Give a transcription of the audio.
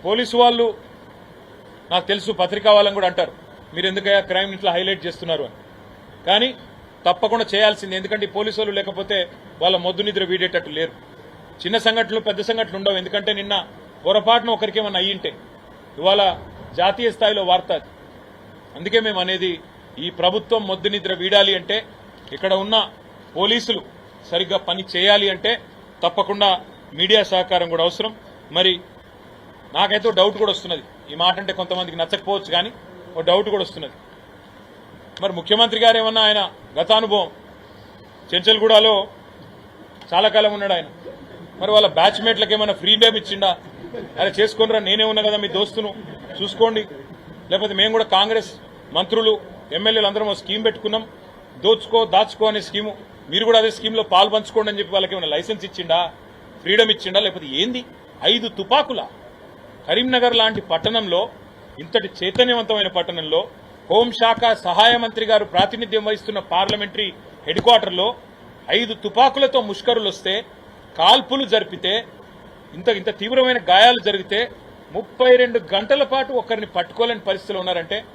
Police వాళ్ళు నాకు తెలుసు, పత్రికా వాళ్ళని కూడా అంటారు మీరు ఎందుకయ్యా క్రైమ్ ఇట్లా హైలైట్ చేస్తున్నారు అని. కానీ తప్పకుండా చేయాల్సింది, ఎందుకంటే ఈ పోలీసు వాళ్ళు లేకపోతే వాళ్ళ మొద్దు నిద్ర వీడేటట్టు లేరు. చిన్న సంఘటనలు పెద్ద సంఘటనలు ఉండవు, ఎందుకంటే నిన్న పొరపాటున ఒకరికేమన్నా అయ్యింటే ఇవాళ జాతీయ స్థాయిలో వార్త అది. అందుకే మేము అనేది ఈ ప్రభుత్వం మొద్దు నిద్ర వీడాలి అంటే, ఇక్కడ ఉన్న పోలీసులు సరిగ్గా పని చేయాలి అంటే తప్పకుండా మీడియా సహకారం కూడా అవసరం. మరి నాకైతే డౌట్ కూడా వస్తున్నది, ఈ మాట అంటే కొంతమందికి నచ్చకపోవచ్చు, కానీ ఒక డౌట్ కూడా వస్తున్నది. మరి ముఖ్యమంత్రి గారు ఏమన్నా ఆయన గతానుభవం చెంచల్గూడలో చాలా కాలం ఉన్నాడు ఆయన, మరి వాళ్ళ బ్యాచ్మేట్లకు ఏమైనా ఫ్రీ డేమ్ ఇచ్చిండా? అరే చేసుకోనరా, నేనే ఉన్నా కదా మీ దోస్తును, చూసుకోండి. లేకపోతే మేము కూడా కాంగ్రెస్ మంత్రులు ఎమ్మెల్యేలు అందరం ఒక స్కీమ్ పెట్టుకున్నాం, దోచుకో దాచుకో అనే స్కీము, మీరు కూడా అదే స్కీమ్లో పాలు పంచుకోండి అని చెప్పి వాళ్ళకి ఏమైనా లైసెన్స్ ఇచ్చిండా, ఫ్రీడమ్ ఇచ్చిండా? లేకపోతే ఏంది? 5 తుపాకుల కరీంనగర్ లాంటి పట్టణంలో, ఇంతటి చైతన్యవంతమైన పట్టణంలో హోంశాఖ సహాయ మంత్రి గారు ప్రాతినిధ్యం వహిస్తున్న పార్లమెంటరీ హెడ్ క్వార్టర్లో 5 తుపాకులతో ముష్కరులు వస్తే, కాల్పులు జరిపితే, ఇంత తీవ్రమైన గాయాలు జరిగితే 32 గంటల పాటు ఒకరిని పట్టుకోలేని పరిస్థితిలో ఉన్నారంటే